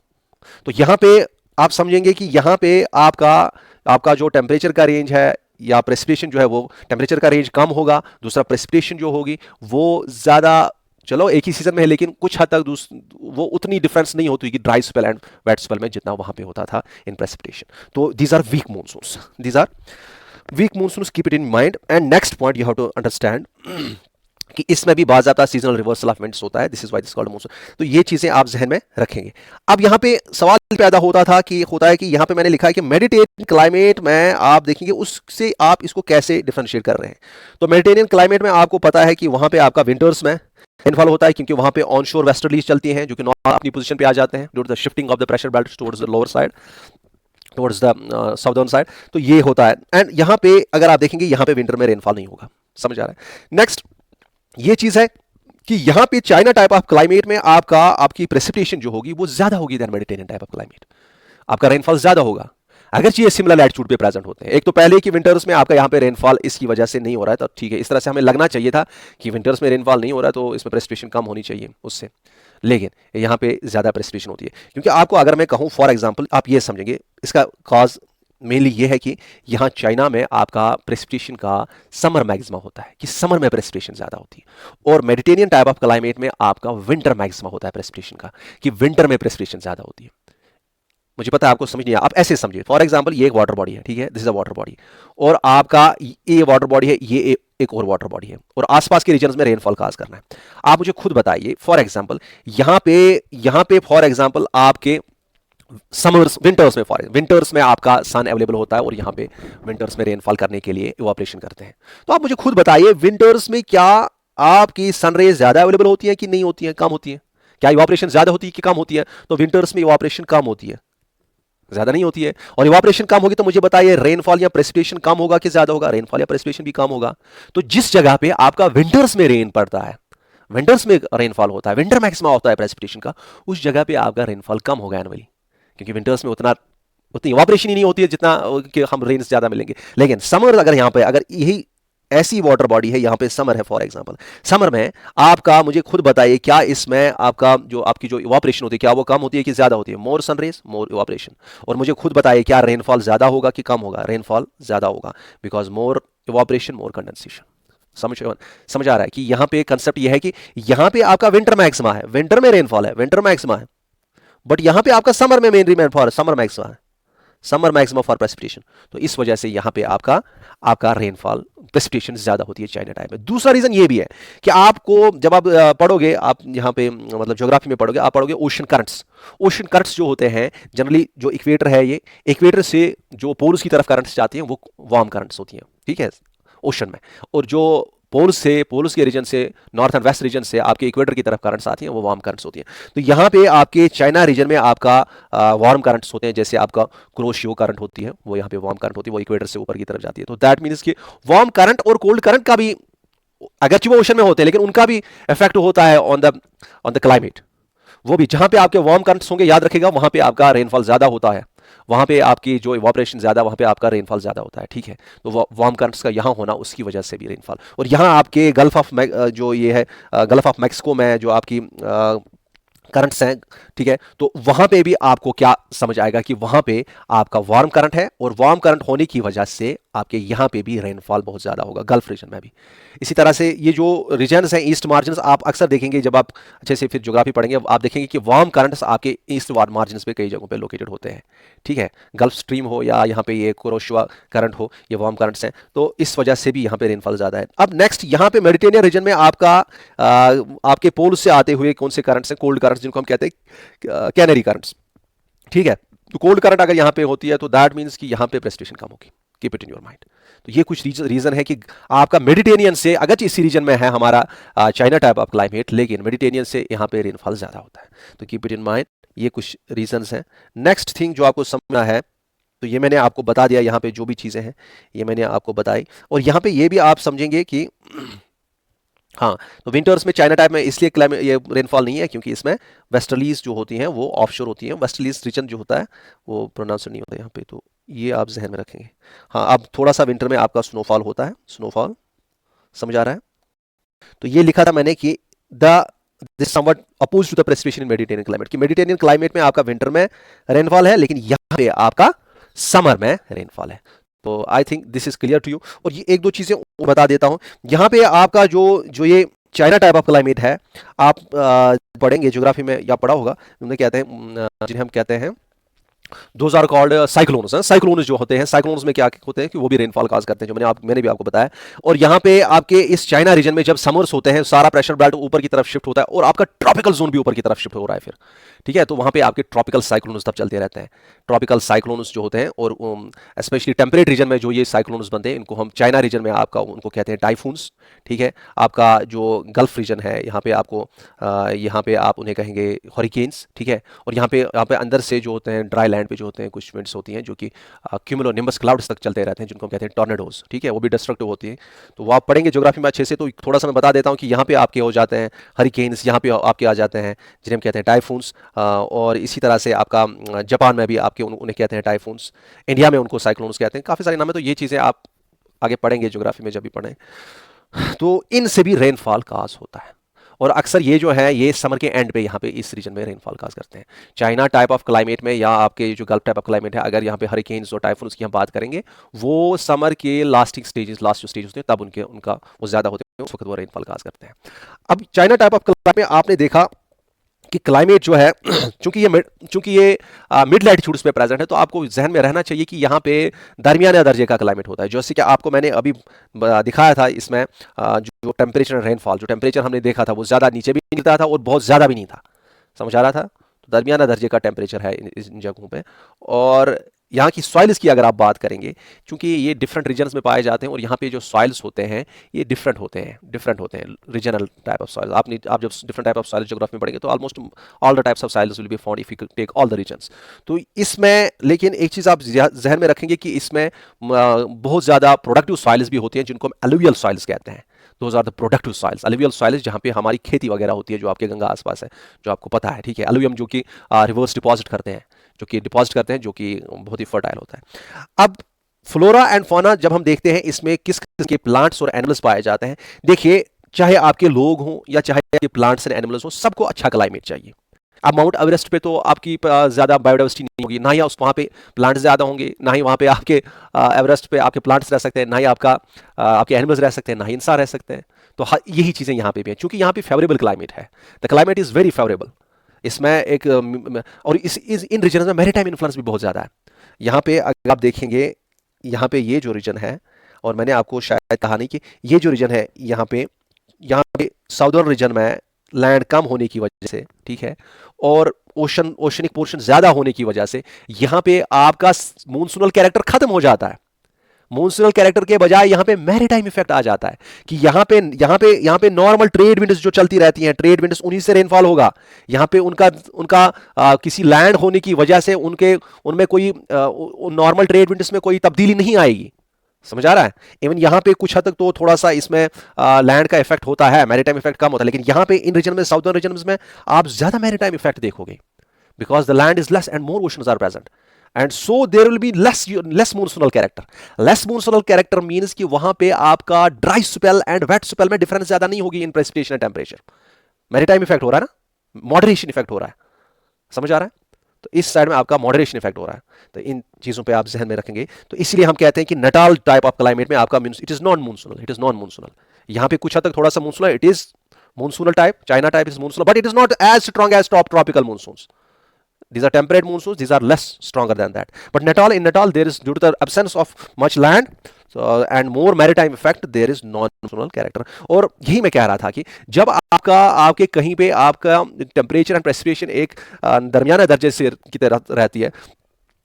तो यहां पे आप समझेंगे कि यहां पे आपका जो टेम्परेचर का रेंज है या प्रेसिपिटेशन जो है, वो टेम्परेचर का रेंज कम होगा, दूसरा प्रेसिपिटेशन जो होगी वो ज्यादा, चलो एक ही सीजन में है लेकिन कुछ हद तक वो उतनी डिफरेंस नहीं होती कि dry spell and wet spell में जितना वहां पे होता था इन प्रेसिपिटेशन। तो these are weak monsoons, these are weak monsoons, keep it in mind. And next point you have to understand कि इसमें भी बाज़ाब्ता सीजनल रिवर्सल ऑफ विंड्स होता है, this is why this called monsoon. तो ये चीजें आप जहन में रखेंगे। अब यहां पे सवाल पैदा होता है कि यहां पे मैंने लिखा है कि मेडिटेरियन क्लाइमेट में आप देखेंगे उससे आप इसको कैसे डिफरेंशिएट कर रहे हैं। तो मेडिटेरियन क्लाइमेट में आपको पता है कि वहां पे आपका विंटर्स में रेनफॉल होता है, क्योंकि वहां पे ऑनशोर वेस्टर्लीज चलती हैं जो कि नॉर्थ अपनी पोजीशन पे आ जाते हैं due to the shifting of the pressure belt towards the lower side, towards the southern side. तो ये होता है, एंड यहां पे अगर आप देखेंगे यहां पे विंटर में रेनफॉल नहीं होगा। समझ आ रहा है? नेक्स्ट ये चीज है कि यहां पे चाइना टाइप ऑफ क्लाइमेट में आपकी प्रेसिपिटेशन जो होगी वो ज्यादा होगी then Mediterranean type of climate, आपका रेनफॉल ज्यादा होगा, अगर ये सिमिलर लैटिट्यूड पे प्रेजेंट होते हैं। एक तो पहले कि विंटर्स में आपका यहां पे रेनफॉल इसकी वजह से नहीं हो रहा है, तो ठीक है, इस तरह से हमें लगना चाहिए था कि विंटर्स में रेनफॉल नहीं हो रहा है तो इसमें प्रेसिपिटेशन कम होनी चाहिए उससे, लेकिन यहां पे ज्यादा प्रेसिपिटेशन होती है। क्योंकि आपको अगर मैं कहूं फॉर एग्जांपल, आप ये समझेंगे इसका कॉज मेनली ये है कि यहाँ चाइना में आपका प्रेसिपिटेशन का समर मैक्सिमा होता है, कि समर में प्रेसिपिटेशन ज्यादा होती है, और मेडिटेरियन टाइप ऑफ क्लाइमेट में आपका विंटर मैक्सिमा होता है प्रेसिपिटेशन का, कि विंटर में प्रेसिपिटेशन ज्यादा होती है। मुझे पता है आपको समझ नहीं आया, आप ऐसे समझिए। फॉर एग्जांपल ये एक वाटर बॉडी है, ठीक है, this is a water body, और आपका ये वाटर बॉडी है, ये एक और वाटर बॉडी है, और आसपास के रीजन में रेनफॉल काज करना है। आप मुझे खुद बताइए, फॉर एग्जाम्पल यहाँ पे फॉर एग्जाम्पल आपके विंटर्स में आपका सन अवेलेबल होता है, और यहां पे विंटर्स में रेनफॉल करने के लिए इवापोरेशन करते हैं। तो आप मुझे खुद बताइए, विंटर्स में क्या आपकी सनरेज ज्यादा अवेलेबल होती है कि नहीं होती है, कम होती है? क्या इवापोरेशन ज्यादा होती है कि कम होती है? तो विंटर्स में इवापोरेशन कम होती है, ज्यादा नहीं होती है। और इवापोरेशन कम होगी तो मुझे बताइए रेनफॉल या प्रेसिपिटेशन कम होगा कि ज्यादा होगा? रेनफॉल या प्रेसिपिटेशन भी कम होगा। तो जिस जगह पे आपका विंटर्स में रेन पड़ता है, विंटर्स में रेनफॉल होता है, विंटर मैक्सिमा होता है प्रेसिपिटेशन का, उस जगह पे आपका रेनफॉल कम होगा एनुअली, क्योंकि विंटर्स में उतनी इवापोरेशन ही नहीं होती है जितना कि हम रेन्स ज्यादा मिलेंगे। लेकिन समर अगर यहाँ पे अगर यही ऐसी वाटर बॉडी है, यहाँ पे समर है फॉर एग्जांपल, समर में आपका मुझे खुद बताइए क्या इसमें आपकी जो इवापोरेशन होती है क्या वो कम होती है कि ज्यादा होती है? मोर सनरेज मोर इवापोरेशन। और मुझे खुद बताइए क्या रेनफॉल ज्यादा होगा कि कम होगा? रेनफॉल ज्यादा होगा, because more evaporation more condensation. समझ आ रहा है कि यहाँ पे कंसेप्ट ये है कि यहाँ पे आपका विंटर मैक्सिमा है, विंटर में रेनफॉल है, विंटर मैक्सिमा है, बट यहां पे आपका समर में मेन रेनफॉल समर मैक्सिमा है, समर मैक्सिमा फॉर प्रेसिपिटेशन। तो इस वजह से यहां पे आपका रेनफॉल प्रेसिपिटेशन ज्यादा होती है चाइना टाइप में। दूसरा रीजन ये भी है कि आपको जब आप पढ़ोगे, आप यहां पे मतलब ज्योग्राफी में पढ़ोगे, आप पढ़ोगे ओशन करंट्स। ओशन करंट्स जो होते हैं जनरली, जो इक्वेटर है, ये इक्वेटर से जो पोल्स की तरफ करंट्स जाती हैं वो वार्म करंट्स होती हैं, ठीक है, ओशन में। और जो पोल्स के रीजन से, नॉर्थ एंड वेस्ट रीजन से आपके इक्वेटर की तरफ करंट्स आती हैं, वो वार्म करंट्स होती हैं। तो यहाँ पे आपके चाइना रीजन में आपका वार्म करंट्स होते हैं, जैसे आपका क्रोशियो करंट होती है, वो यहाँ पे वार्म करंट होती है, वो इक्वेटर से ऊपर की तरफ जाती है। तो दैट मीन्स कि वार्म करंट और कोल्ड करंट का भी, अगरचे वो ओशन में होते हैं लेकिन उनका भी इफेक्ट होता है ऑन द क्लाइमेट। वो भी जहां पे आपके वार्म करंट्स होंगे, याद रखिएगा वहां पे आपका रेनफॉल ज्यादा होता है, वहां पे आपकी जो इवापोरेशन ज्यादा, वहां पे आपका रेनफॉल ज्यादा होता है, ठीक है। तो वार्म करंट्स का यहाँ होना, उसकी वजह से भी रेनफॉल। और यहाँ आपके गल्फ ऑफ जो ये है गल्फ ऑफ मैक्सिको में जो आपकी करंट्स हैं, ठीक है, तो वहां पे भी आपको क्या समझ आएगा कि वहां पे आपका वार्म करंट है, और वार्म करंट होने की वजह से आपके यहां पे भी रेनफॉल बहुत ज्यादा होगा, गल्फ रीजन में भी। इसी तरह से ये जो रीजन्स हैं ईस्ट मार्जिन्स, आप अक्सर देखेंगे जब आप अच्छे से फिर ज्योग्राफी पढ़ेंगे, आप देखेंगे कि वार्म करंट्स आपके ईस्ट वार्म मार्जिन्स पे कई जगहों पे लोकेटेड होते हैं, ठीक है। गल्फ स्ट्रीम हो या यहाँ पे ये कुरोशिवा करंट हो, ये वार्म करंट्स हैं, तो इस वजह से भी यहाँ पे रेनफॉल ज्यादा है। अब नेक्स्ट यहाँ पे मेडिटेरियन रीजन में आपका आपके पोल से आते हुए कौन से करंट्स हैं, कोल्ड करंट्स जिनको हम कहते हैं कैनरी करंट्स, ठीक है। तो कोल्ड करंट अगर यहाँ पे होती है तो दैट मीन्स कि यहाँ पे प्रेसिपिटेशन कम होगी, keep it in your mind. तो ये कुछ रीजन है कि आपका मेडिटेरियन से, अगर इसी रीजन में है हमारा चाइना टाइप ऑफ क्लाइमेट, लेकिन मेडिटेरियन से यहाँ पे रेनफॉल ज्यादा होता है, तो कीप इट इन माइंड। ये कुछ रीजंस हैं। नेक्स्ट थिंग जो आपको समझना है, तो ये मैंने आपको बता दिया, यहाँ पे जो भी चीजें हैं ये मैंने आपको बताई, और यहाँ पे ये भी आप समझेंगे कि हाँ, तो विंटर्स में चाइना टाइप में इसलिए क्लाइमेट ये रेनफॉल नहीं है क्योंकि इसमें वेस्टर्लीज जो होती हैं वो ऑफशोर होती हैं, वेस्टर्लीज रीजन जो होता है वो प्रोनाउंस नहीं होता यहाँ पे, तो ये आप जहन में रखेंगे। हाँ, अब थोड़ा सा विंटर में आपका स्नोफॉल होता है, स्नोफॉल समझ आ रहा है। तो ये लिखा था मैंने कि the this somewhat oppose to the precipitation in Mediterranean climate, कि मेडिटेरियन क्लाइमेट में आपका विंटर में रेनफॉल है, लेकिन यहाँ पे आपका समर में रेनफॉल है। तो I think this is clear to you. और ये एक दो चीजें बता देता हूं, यहाँ पे आपका जो जो ये चाइना टाइप ऑफ क्लाइमेट है, आप पढ़ेंगे ज्योग्राफी में या पढ़ा होगा, उन्हें कहते हैं जिन्हें हम कहते हैं those are called cyclones. Cyclones जो होते हैं, साइक्लोन्स में क्या होते हैं कि वो भी रेनफॉल काज करते हैं, जो मैंने भी आपको बताया। और यहाँ पे आपके इस चाइना रीजन में जब समर्स होते हैं, सारा प्रेशर बेल्ट ऊपर की तरफ शिफ्ट होता है और आपका ट्रॉपिकल जोन भी ऊपर की तरफ शिफ्ट हो रहा है फिर, ठीक है। तो वहां पे आपके ट्रॉपिकल साइक्लोन्स तब चलते रहते हैं, ट्रॉपिकल साइक्लोन्स जो होते हैं, और स्पेशली टेम्परेट रीजन में जो ये साइक्लोन्स बनते हैं, इनको हम चाइना रीजन में आपका उनको कहते हैं टाइफून्स, ठीक है। आपका जो गल्फ रीजन है, यहाँ पे आपको यहाँ पे आप उन्हें कहेंगे हरिकेन्स, ठीक है। और यहाँ पे अंदर से जो होते हैं ड्राई लैंड पे जो होते हैं कुछ विंड्स होती हैं जो कि क्यूमुलोनिम्बस क्लाउड्स तक चलते रहते हैं, जिनको हम कहते हैं टॉर्नेडोज, ठीक है। वो भी डिस्ट्रक्टिव होती है, तो वो आप पढ़ेंगे ज्योग्राफी में अच्छे से। तो थोड़ा सा मैं बता देता हूँ कि यहाँ पे आपके हो जाते हैं हरिकेन्स, यहाँ पे आपके आ जाते हैं जिन्हें हम कहते हैं टाइफून्स, और इसी तरह से आपका जापान में भी आपके उन्हें कहते हैं टाइफून्स, इंडिया में उनको साइक्लोन्स कहते हैं, काफ़ी सारे नाम है। तो ये चीज़ें आप आगे पढ़ेंगे ज्योग्राफी में जब भी पढ़ें, तो इनसे भी रेनफॉल काज होता है। और अक्सर ये जो है ये समर के एंड पे यहाँ पे इस रीजन में रेनफॉल काज करते हैं। चाइना टाइप ऑफ क्लाइमेट में या आपके जो गल्फ टाइप ऑफ क्लाइमेट है, अगर यहाँ पे हरिकेन्स और टाइफून्स की हम बात करेंगे, वो समर के लास्ट जो स्टेज होते हैं तब उनका वो ज्यादा होते हैं, उस वक्त वो रेनफॉल काज करते हैं। अब चाइना टाइप ऑफ क्लाइमेट में आपने देखा कि क्लाइमेट जो है चूंकि ये मिड लैटिट्यूड्स पे प्रेजेंट है, तो आपको जहन में रहना चाहिए कि यहाँ पे दरमियाने दर्जे का क्लाइमेट होता है। जैसे कि आपको मैंने अभी दिखाया था इसमें जो टेम्परेचर एंड रेनफॉल, जो टेम्परेचर हमने देखा था वो ज़्यादा नीचे भी नहीं था और बहुत ज़्यादा भी नहीं था, समझ आ रहा था। तो दरमियाना दर्जे का टेम्परेचर है इन जगहों पर। और यहाँ की सॉइल्स की अगर आप बात करेंगे, क्योंकि ये डिफरेंट रीजन्स में पाए जाते हैं और यहाँ पे जो सॉइल्स होते हैं ये डिफरेंट होते हैं रीजनल टाइप ऑफ सॉइल्स। आप जब different type of soil geography में पढ़ेंगे तो almost all the types of soils will be found if you take all the regions. तो इसमें लेकिन एक चीज़ आप जहन में रखेंगे कि इसमें बहुत ज़्यादा प्रोडक्टिव सॉइल्स भी होती हैं, जिनको हम एलुवियल सॉइल्स कहते हैं। Those are the productive soils, alluvial soils, जहाँ पे हमारी खेती वगैरह होती है, जो आपके गंगा आसपास है, जो आपको पता है, ठीक है। अलुवियम जो कि रिवर्स डिपॉजिट करते हैं, जो कि बहुत ही फर्टाइल होता है। अब फ्लोरा एंड फौना जब हम देखते हैं, इसमें किस किस्म के प्लांट्स और एनिमल्स पाए जाते हैं। देखिए, चाहे आपके लोग हों या चाहे आपके प्लांट्स एंड एनिमल्स हों, सबको अच्छा क्लाइमेट चाहिए। अब माउंट एवरेस्ट पे तो आपकी ज़्यादा बायोडाइवर्सिटी नहीं होगी, ना ही वहाँ पे प्लांट्स ज़्यादा होंगे, ना ही वहाँ पे आपके एवरेस्ट पे आपके प्लांट्स रह सकते हैं, ना ही आपके एनिमल्स रह सकते हैं, ना ही इंसान रह सकते हैं। तो यही चीज़ें यहाँ पे भी हैं, क्योंकि यहाँ पे फेवरेबल क्लाइमेट है। The climate is very favourable. इसमें एक और इन रीजन में मैरीटाइम इन्फ्लुएंस भी बहुत ज़्यादा है। यहाँ पे अगर आप देखेंगे, यहाँ पे ये जो रीजन है, और मैंने आपको शायद कहा नहीं कि ये जो रीजन है, यहाँ पे साउदर्न रीजन में लैंड कम होने की वजह से, ठीक है, और ओशनिक पोर्शन ज़्यादा होने की वजह से यहाँ पे आपका मूनसूनल कैरेक्टर खत्म हो जाता है। मूनसूनल कैरेक्टर के बजाय यहाँ पे मैरीटाइम इफेक्ट आ जाता है कि यहाँ पे नॉर्मल ट्रेड विंड्स जो चलती रहती हैं, ट्रेड विंड्स, उन्हीं से रेनफॉल होगा। यहाँ पे उनका किसी लैंड होने की वजह से उनमें कोई नॉर्मल ट्रेड विंड्स में कोई तब्दीली नहीं आएगी, समझ आ रहा है? इवन यहाँ पे कुछ हद तक तो थोड़ा सा इसमें लैंड का इफेक्ट होता है, मैरीटाइम इफेक्ट कम होता है, लेकिन यहाँ पे इन रीजन में, साउदर्न रीजन में आप ज्यादा मैरीटाइम इफेक्ट देखोगे, because the land is less and more oceans are present, and so there will be less monsoonal character. Less monsoonal character means कि वहां पे आपका dry spell and wet spell में difference ज्यादा नहीं होगी in precipitation and temperature. Maritime effect हो रहा है ना, मॉडरेशन इफेक्ट हो रहा है, समझ आ रहा है? तो इस साइड में आपका मॉडरेशन इफेक्ट हो रहा है, तो इन चीजों पे आप जहन में रखेंगे। तो इसलिए हम कहते हैं कि नटाल टाइप ऑफ क्लाइमेट में आपका it is non monsoonal, it is non monsoonal. यहाँ पे कुछ हद तक थोड़ा सा monsoonal, it is monsoonal type, China type is monsoonal, but it is not as strong as top tropical monsoons. These are temperate monsoons, these are less stronger than that. But in Natal, there is, due to the absence of much land and more maritime effect, there is non-monsoonal character. और यही मैं कह रहा था कि जब आपके कहीं पे आपका टेम्परेचर एंड प्रेसिपिटेशन एक दरमियाना दर्जे से की तरह रहती है,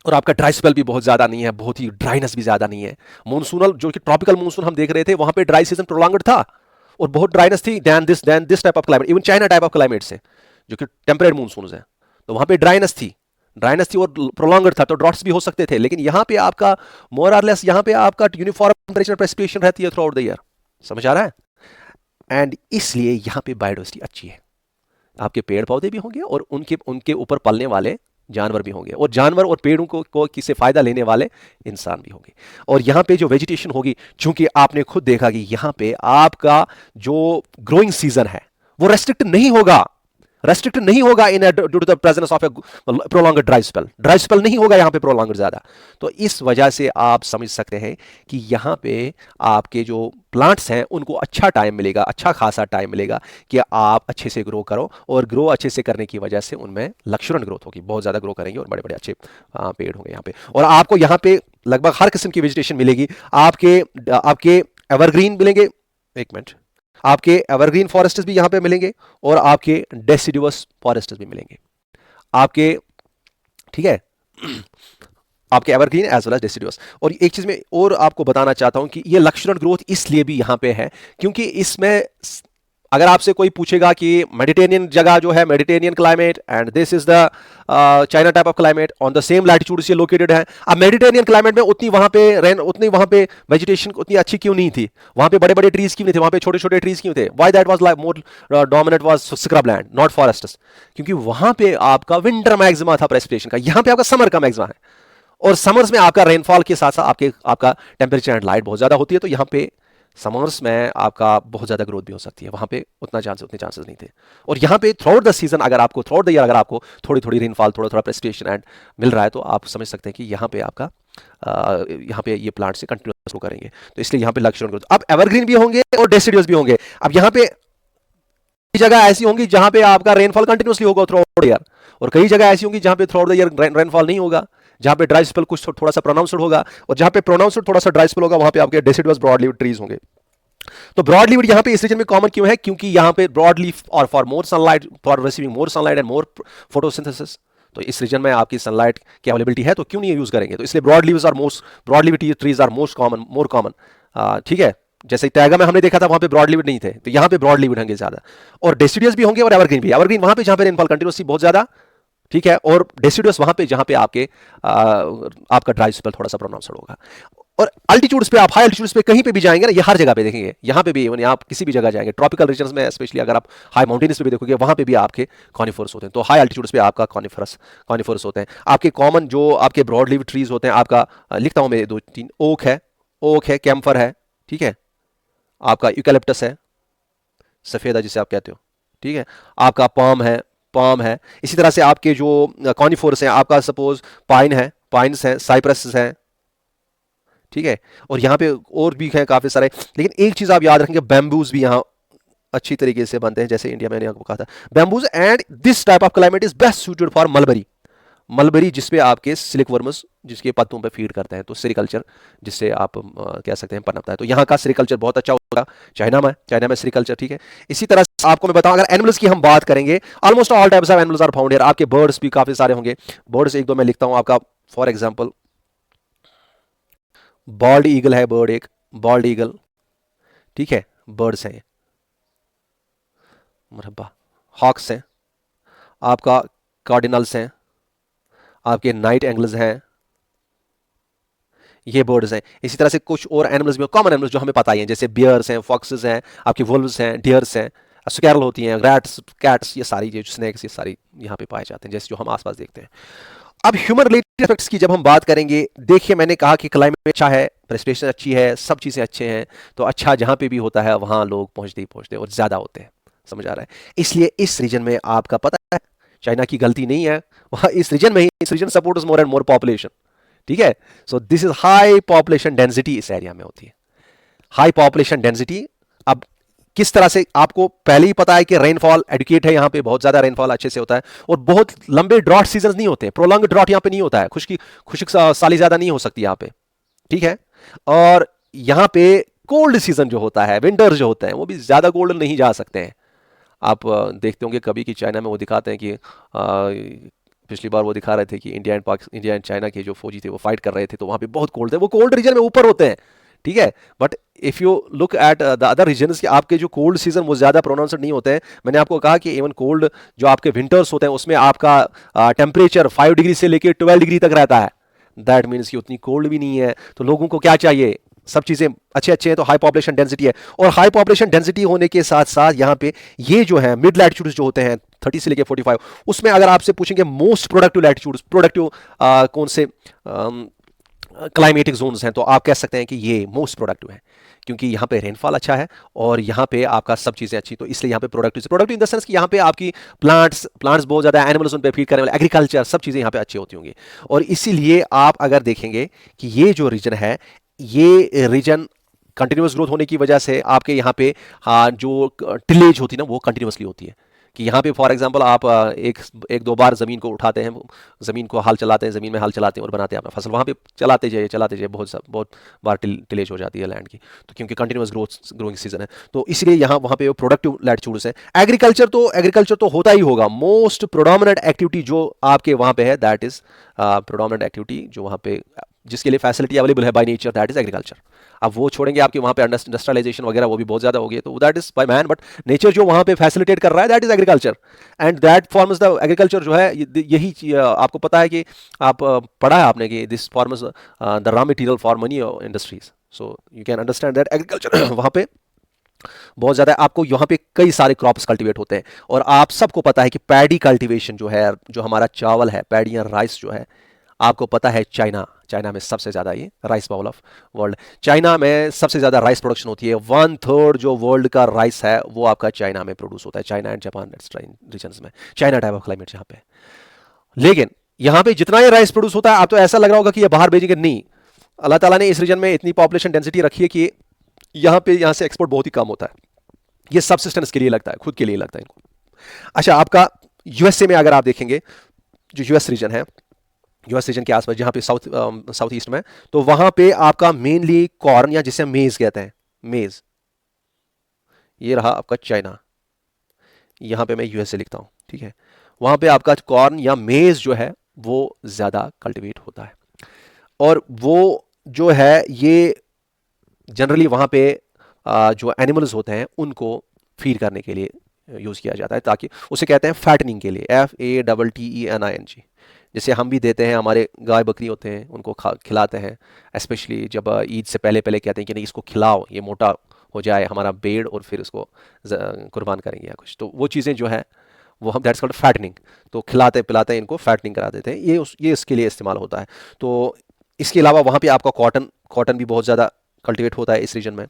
और आपका ड्राई स्पेल भी बहुत ज़्यादा नहीं है, बहुत ही ड्राइनेस भी ज़्यादा नहीं है। मानसूनल जो कि ट्रॉपिकल मानसून हम देख रहे थे, वहाँ पे ड्राई सीजन प्रोलॉन्ग्ड था और बहुत ड्राइनेस थी than this type of climate, even China type of climate से, जो कि टेम्परेट मानसून है, तो वहाँ पे ड्राइनेस थी और प्रोलॉन्ग्ड था, तो ड्रॉट्स भी हो सकते थे। लेकिन यहाँ पे आपका मोर और लेस, यहाँ पे आपका यूनिफॉर्म टेम्परेचर प्रेसिपिटेशन रहती है थ्रू आउट द ईयर, समझ आ रहा है? एंड इसलिए यहाँ पे बायोडाइवर्सिटी अच्छी है, आपके पेड़ पौधे भी होंगे और उनके ऊपर पलने वाले जानवर भी होंगे, और जानवर और पेड़ों को किससे फायदा लेने वाले इंसान भी होंगे। और यहाँ पे जो वेजिटेशन होगी, चूंकि आपने खुद देखा कि यहाँ पे आपका जो ग्रोइंग सीजन है वो रेस्ट्रिक्ट नहीं होगा in due to the presence of a prolonged dry spell नहीं होगा यहाँ पे प्रोलॉन्ग्ड ज्यादा। तो इस वजह से आप समझ सकते हैं कि यहाँ पे आपके जो प्लांट्स हैं उनको अच्छा टाइम मिलेगा, अच्छा खासा टाइम मिलेगा कि आप अच्छे से ग्रो करो, और ग्रो अच्छे से करने की वजह से उनमें लक्ष्मण ग्रोथ होगी, बहुत ज्यादा ग्रो करेंगे और बड़े बड़े अच्छे पेड़ होंगे यहाँ पे। और आपको यहाँ पे लगभग हर किस्म की वेजिटेशन मिलेगी, आपके एवरग्रीन मिलेंगे, एक मिनट, आपके एवरग्रीन फॉरेस्ट्स भी यहां पे मिलेंगे और आपके डेसिडुअस फॉरेस्ट्स भी मिलेंगे आपके, ठीक है, आपके evergreen as well as deciduous. और एक चीज मैं और आपको बताना चाहता हूं कि ये लक्ष्मण ग्रोथ इसलिए भी यहां पे है क्योंकि इसमें अगर आपसे कोई पूछेगा कि मेडिटेरियन जगह जो है, Mediterranean climate and this is the China type of climate on the same latitude से लोकेटेड है। अब मेडिटेरियन क्लाइमेट में उतनी वहां पे वेजिटेशन उतनी अच्छी क्यों नहीं थी, वहां पे बड़े बड़े ट्रीज क्यों नहीं थे, वहां पे छोटे छोटे ट्रीज क्यों थे? Why that was like more dominant was scrub land not forests, क्योंकि वहां पे आपका विंटर मैक्सिमा था प्रेसिपिटेशन का, यहां पे आपका समर का मैक्सिमा है, और समर्स में आपका रेनफॉल के साथ साथ आपका टेम्परेचर एंड लाइट बहुत ज्यादा होती है, तो यहाँ पे समर्स में आपका बहुत ज्यादा ग्रोथ भी हो सकती है, वहां पे उतने चांसेस नहीं थे। और यहाँ पे थ्रू आउट द सीजन अगर आपको थोड़ी थोड़ी रेनफॉल, थोड़ा थोड़ा प्रेसिपिटेशन एंड मिल रहा है, तो आप समझ सकते हैं कि यहाँ पे आपका यहाँ पे ये प्लांट से कंटिन्यूस ग्रो करेंगे, तो इसलिए यहाँ पे लक्ष्मण ग्रोथ। अब एवरग्रीन भी होंगे और डेसिडुअस भी होंगे। अब यहाँ पे कई जगह ऐसी होंगी जहां पे आपका रेनफॉल कंटिन्यूसली होगा थ्रू आउट द ईयर, और कई जगह ऐसी होंगी जहां पे through out the year rainfall नहीं होगा, जहां पे ड्राई स्पेल कुछ थोड़ा सा प्रोनाउंस्ड होगा, और जहां पे प्रोनाउंस्ड थोड़ा सा ड्राई स्पेल होगा वहां पे आपके डेसिडुअस ब्रॉड लीव्ड ट्रीज होंगे। तो ब्रॉड लीव्ड यहाँ पे इस रीजन में कॉमन क्यों है? क्योंकि यहाँ पे ब्रॉड लीफ और for more sunlight, for receiving more sunlight and more photosynthesis, तो इस रीजन में आपकी सनलाइट की अवेलेबिलिटी है, तो क्यों नहीं यूज करेंगे? तो इसलिए broad leaved trees are more common, ठीक है। जैसे टैगा में हमने देखा था वहां पे ब्रॉड लीव्ड नहीं थे, तो यहाँ पे ब्रॉड लीव्ड होंगे ज्यादा, और डेसिडुअस भी होंगे और एवरग्रीन भी। एवरग्रीन वहां पे जहां पे रेनफॉल कंटिन्यूसली बहुत ज्यादा, ठीक है, और डेसिडुअस वहां पे जहां पे आपका ड्राई स्पेल थोड़ा सा प्रोनाउंस्ड होगा। और अल्टीट्यूड्स पे, आप हाई अल्टीट्यूड्स पे कहीं पे भी जाएंगे ना, ये हर जगह पे देखेंगे, यहाँ पे भी, इवन आप किसी भी जगह जाएंगे ट्रॉपिकल रीजन्स में, स्पेशली अगर आप हाई माउंटेन्स पे भी देखोगे वहां पे भी आपके कॉनिफर्स होते हैं। तो हाई अल्टीट्यूड्स पे आपका कॉनिफर्स होते हैं। आपके कॉमन जो आपके ब्रॉड लीव ट्रीज होते हैं, आपका लिखता हूं मैं 2-3, ओक है, कैम्फर है, ठीक है, आपका यूकैलिप्टस है, सफेदा जिसे आप कहते हो, ठीक है, आपका पाम है। इसी तरह से आपके जो कॉनिफोरस हैं, आपका सपोज पाइन्स हैं, साइप्रस हैं, ठीक है, और यहाँ पे और भी हैं काफी सारे। लेकिन एक चीज आप याद रखेंगे, बैम्बूज भी यहाँ अच्छी तरीके से बनते हैं, जैसे इंडिया में मैंने आपको कहा था bamboos. And this type of climate is best suited for mulberry जिसपे आपके सिलिक वर्मस जिसके पत्तों पे फीड करते हैं, तो सेरिकल्चर जिससे आप कह सकते हैं पनपता है, तो यहाँ का सेरिकल्चर बहुत अच्छा होगा। चाइना में सेरिकल्चर, ठीक है। इसी तरह से आपको मैं बताऊं, अगर एनिमल्स की हम बात करेंगे, almost all types of animals are found here. आपके बर्ड्स भी काफी सारे होंगे, बर्ड्स एक दो मैं लिखता हूं आपका, फॉर एग्जाम्पल बॉल्ड ईगल है, एक बॉल्ड ईगल, ठीक है, बर्ड्स हैं, मुरब्बा, हॉक्स हैं, आपका कार्डिनल्स हैं, आपके नाइट एंगल्स हैं, ये बर्ड्स हैं। इसी तरह से कुछ और एनिमल्स भी कॉमन एनिमल्स जो हमें पता ही हैं, जैसे बियर्स हैं, फॉक्सेस हैं, आपके वुल्व्स हैं, डियर्स हैं, स्क्वैरल होती हैं, रैट्स, कैट्स, ये सारी जो स्नैक्स, ये सारी यहाँ पे पाए जाते हैं, जैसे जो हम आसपास देखते हैं। अब ह्यूमन रिलेटेड इफेक्ट्स की जब हम बात करेंगे, देखिए मैंने कहा कि क्लाइमेट अच्छा है, प्रेसिपिटेशन अच्छी है, सब चीज़ें अच्छे हैं, तो अच्छा जहाँ पे भी होता है वहाँ लोग पहुँचते ही पहुँचते हैं और ज़्यादा होते हैं, समझ आ रहा है। इसलिए इस रीजन में आपका पता है चाइना की गलती नहीं है, वहाँ इस रीजन में ही, इस region supports more and more population, ठीक है। So this is high population density इस एरिया में होती है, हाई पॉपुलेशन डेंसिटी। अब किस तरह से आपको पहले ही पता है कि रेनफॉल एडुकेट है, यहाँ पे बहुत ज्यादा रेनफॉल अच्छे से होता है और बहुत लंबे ड्रॉट सीजन नहीं होते, प्रोलॉन्ग ड्रॉट यहाँ पे नहीं होता है, खुश्क साली ज्यादा नहीं हो सकती यहाँ पे, ठीक है। और यहाँ पे कोल्ड सीजन जो होता है, विंटर जो होते हैं, वो भी ज्यादा कोल्ड नहीं जा सकते हैं। आप देखते होंगे कभी कि चाइना में वो दिखाते हैं कि पिछली बार वो दिखा रहे थे कि इंडिया एंड चाइना के जो फौजी थे वो फाइट कर रहे थे, तो वहाँ पे बहुत कोल्ड थे, वो कोल्ड रीजन में ऊपर होते हैं, ठीक है। But if you look at the other regions कि आपके जो कोल्ड सीजन वो ज्यादा प्रोनाउंस्ड नहीं होते हैं। मैंने आपको कहा कि इवन कोल्ड जो आपके विंटर्स होते हैं उसमें आपका टेम्परेचर 5 डिग्री से लेकर 12 डिग्री तक रहता है। दैट मीन्स कि उतनी कोल्ड भी नहीं है, तो लोगों को क्या चाहिए, सब चीजें अच्छे अच्छे हैं, तो हाई पॉपुलेशन डेंसिटी है। और हाई पॉपुलेशन डेंसिटी होने के साथ साथ यहाँ पे ये जो है मिड लैटिट्यूड्स जो होते हैं 30 से लेके 45, उसमें अगर आपसे पूछेंगे मोस्ट प्रोडक्टिव लैटिट्यूड्स, प्रोडक्टिव कौन से क्लाइमेटिक जोन्स हैं, तो आप कह सकते हैं कि ये मोस्ट प्रोडक्टिव है, क्योंकि यहाँ पे रेनफॉल अच्छा है और यहाँ पे आपका सब चीज़ें अच्छी, तो इसलिए यहाँ पे प्रोडक्टिव इन द सेंस कि यहाँ पे आपकी प्लांट्स प्लांट्स बहुत ज़्यादा, एनिमल्स उन पे फीड करने वाले, एग्रीकल्चर, सब चीज़ें यहाँ पे अच्छी होती होंगी। और इसीलिए आप अगर देखेंगे कि ये जो रीजन है, ये रीजन कंटिन्यूस ग्रोथ होने की वजह से आपके यहाँ पे जो टिलेज होती है ना वो कंटिन्यूसली होती है, कि यहाँ पे फॉर एग्जांपल आप एक दो बार ज़मीन को उठाते हैं, ज़मीन को हल चलाते हैं, ज़मीन में हल चलाते हैं और बनाते हैं अपना फसल, वहाँ पे चलाते जाइए बहुत बार टिलेज हो जाती है लैंड की, तो क्योंकि कंटिन्यूस ग्रोइंग सीजन है, तो इसलिए यहाँ वहाँ पे प्रोडक्टिव लैटिट्यूड्स है। एग्रीकल्चर तो होता ही होगा, मोस्ट प्रोडोमिनेंट एक्टिविटी जो आपके वहाँ पे है, दैट इज प्रोडोमिनेंट एक्टिविटी जो वहाँ पे जिसके लिए फैसिलिटी अवेलेबल है by nature, that is agriculture. अब वो छोड़ेंगे आपके वहाँ पे इंडस्ट्रियलाइजेशन वगैरह, वो भी बहुत ज़्यादा हो गई, तो that is by man, but nature जो वहाँ पे फैसिलिटेट कर रहा है that is agriculture, and that forms the agriculture जो है, यही आपको पता है कि आप पढ़ा है आपने कि this forms the raw material for money industries, so you can understand that agriculture वहाँ पे बहुत ज़्यादा आपको यहाँ पे कई सारे क्रॉप्स कल्टीवेट होते हैं। और आप सबको पता है कि पैडी कल्टीवेशन जो है, जो हमारा चावल है, पैडी या राइस जो है, आपको पता है चाइना में सबसे ज़्यादा ये rice bowl of world, China में सबसे ज़्यादा राइस प्रोडक्शन होती है। 1/3 जो वर्ल्ड का राइस है वो आपका चाइना में प्रोड्यूस होता है, चाइना एंड जापान रीजन्स में, चाइना टाइप ऑफ क्लाइमेट यहाँ पे। लेकिन यहाँ पे जितना ये राइस प्रोड्यूस होता है, आप तो ऐसा लग रहा होगा कि ये बाहर भेजेंगे, नहीं, अल्लाह ताला ने इस रीजन में इतनी पॉपुलेशन डेंसिटी रखी है कि यहाँ से एक्सपोर्ट बहुत ही कम होता है, ये सबसिस्टेंस के लिए लगता है, खुद के लिए लगता है इनको। अच्छा, आपका यूएसए में अगर आप देखेंगे, जो यूएस रीजन के आसपास जहाँ पे साउथ ईस्ट में, तो वहाँ पे आपका मेनली कॉर्न या जिसे मेज कहते हैं, मेज, ये रहा आपका चाइना, यहाँ पे मैं यूएसए लिखता हूँ, ठीक है। वहाँ पे आपका कॉर्न या मेज जो है वो ज़्यादा कल्टिवेट होता है, और वो जो है ये जनरली वहाँ पे जो एनिमल्स होते हैं उनको फीड करने के लिए यूज़ किया जाता है, ताकि उसे कहते हैं फैटनिंग के लिए, FATTENING, जैसे हम भी देते हैं, हमारे गाय बकरी होते हैं उनको खिलाते हैं, स्पेशली जब ईद से पहले पहले कहते हैं कि नहीं इसको खिलाओ, ये मोटा हो जाए हमारा बेड़, और फिर उसको कुर्बान करेंगे या कुछ, तो वो चीज़ें जो है वो हम दैट्स कॉल्ड फैटनिंग, तो खिलाते पिलाते इनको फैटनिंग करा देते हैं, ये इसके लिए इस्तेमाल होता है। तो इसके अलावा वहाँ पे आपका कॉटन भी बहुत ज़्यादा कल्टिवेट होता है इस रीजन में,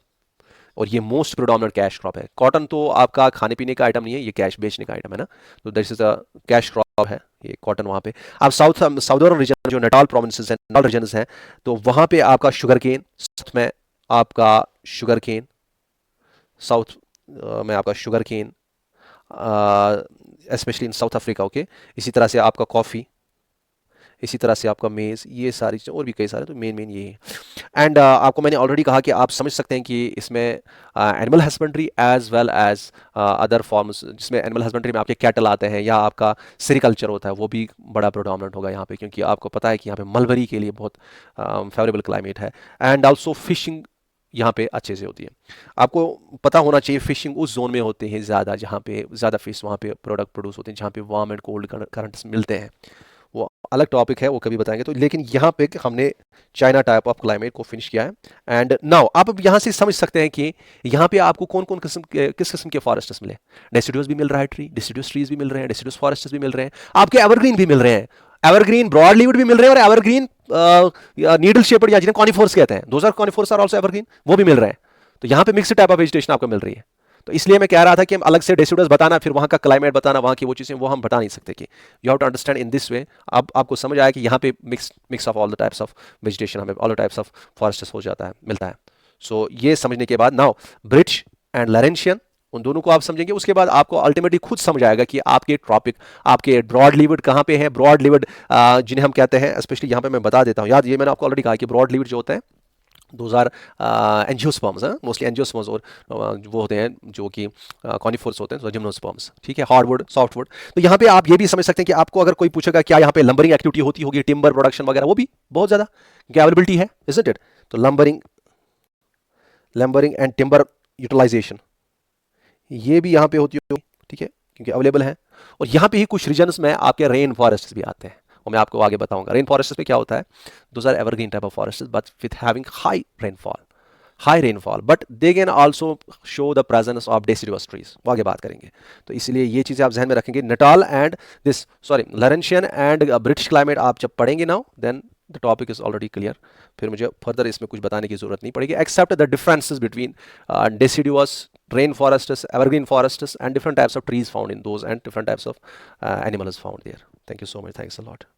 और ये मोस्ट प्रोडोमिनेंट कैश क्रॉप है। कॉटन तो आपका खाने पीने का आइटम नहीं है, ये कैश बेचने का आइटम है ना, तो this is a cash crop है ये कॉटन। वहाँ पे आप साउदर्न रीजन जो नेटाल प्रोविंसेस हैं, नेटाल रीजन्स हैं, तो वहाँ पे आपका शुगर केन, साउथ में आपका शुगर केन, साउथ में आपका sugar cane, specially in South Africa, okay. इसी तरह से आपका कॉफ़ी, इसी तरह से आपका मेज़, ये सारी चीज़ें और भी कई सारे, तो मेन ये है। एंड आपको मैंने ऑलरेडी कहा कि आप समझ सकते हैं कि इसमें animal husbandry as well as other forms, जिसमें एनिमल हस्बेंड्री में आपके कैटल आते हैं या आपका सेरिकल्चर होता है, वो भी बड़ा प्रोडोमिनेंट होगा यहाँ पे, क्योंकि आपको पता है कि यहाँ पे मलबरी के लिए बहुत फेवरेबल क्लाइमेट है। एंड ऑल्सो फिशिंग यहाँ पे अच्छे से होती है। आपको पता होना चाहिए फिशिंग उस जोन में होते हैं ज़्यादा जहाँ पे ज़्यादा फिश वहाँ पे प्रोडक्ट प्रोड्यूस होते हैं, जहाँ पे वार्म एंड कोल्ड करंट्स मिलते हैं, वो अलग टॉपिक है, वो कभी बताएंगे। तो लेकिन यहाँ पे हमने चाइना टाइप ऑफ क्लाइमेट को फिनिश किया है। एंड नाउ आप अब यहाँ से समझ सकते हैं कि यहाँ पे आपको कौन कौन किस किस्म के फॉरेस्ट्स मिले। डेसिडुअस भी मिल रहा है, डिसिडुअस ट्रीज भी मिल रहे हैं, डिसिडुअस फॉरेस्ट्स भी मिल रहे हैं, आपके एवरग्रीन भी मिल रहे हैं, एवरग्रीन ब्रॉड लीव्ड भी मिल रहे हैं, और एवरग्रीन नीडल शेपेड या जिन्हें कॉनिफोर्स कहते हैं, those are conifers are also evergreen, वो भी मिल रहे हैं। तो यहाँ पे मिक्स्ड टाइप ऑफ वेजिटेशन आपको मिल रही है। तो इसलिए मैं कह रहा था कि हम अलग से डेसिडुअस बताना, फिर वहाँ का क्लाइमेट बताना, वहाँ की वो चीज़ें वो हम बता नहीं सकते कि you have to understand in this way. अब आपको समझ आया कि यहाँ पे mix of all the types of vegetation, हमें all the types of forests हो जाता है, मिलता है। सो ये समझने के बाद नाउ ब्रिटिश एंड लैरेंशियन, उन दोनों को आप समझेंगे, उसके बाद आपको अल्टीमेटली खुद समझ आएगा कि आपके ट्रॉपिक, आपके ब्रॉड लीव्ड कहाँ पे हैं। ब्रॉड लीव्ड जिन्हें हम कहते हैं, स्पेशली यहाँ पे मैं बता देता हूँ, याद ये मैंने आपको ऑलरेडी कहा कि ब्रॉड लीव्ड जो होते हैं those are angiosperms, mostly angiosperms, और वो होते हैं जो कि कॉनिफोर्स होते हैं, जिम्नोस्पर्म्स, ठीक है, हार्डवुड, सॉफ्टवुड। तो यहाँ पे आप ये भी समझ सकते हैं कि आपको अगर कोई पूछेगा क्या यहाँ पे लंबरिंग एक्टिविटी होती होगी, टिम्बर प्रोडक्शन वगैरह, वो भी बहुत ज़्यादा अवेलेबिलिटी है, इजंट इट। तो लंबरिंग एंड टिम्बर यूटिलाइजेशन ये भी यहाँ पे होती होगी, ठीक है, क्योंकि अवेलेबल है। और यहाँ पे ही कुछ रीजन्स में आपके रेन फॉरेस्ट भी आते हैं, और मैं आपको आगे बताऊंगा। रेन फॉरेस्ट पे क्या होता है, those are evergreen type of forest but with having high rainfall, but they can also show the presence of deciduous trees, वो आगे बात करेंगे। तो इसलिए ये चीज़ें आप जहन में रखेंगे। Natal and Laurentian and British climate आप जब पढ़ेंगे now, then the topic is already clear. फिर मुझे फर्दर इसमें कुछ बताने की जरूरत नहीं पड़ेगी, except the differences between deciduous rain forests, evergreen forests, and different types of trees found in those, and different types of animals found there. Thank you so much. Thanks a lot.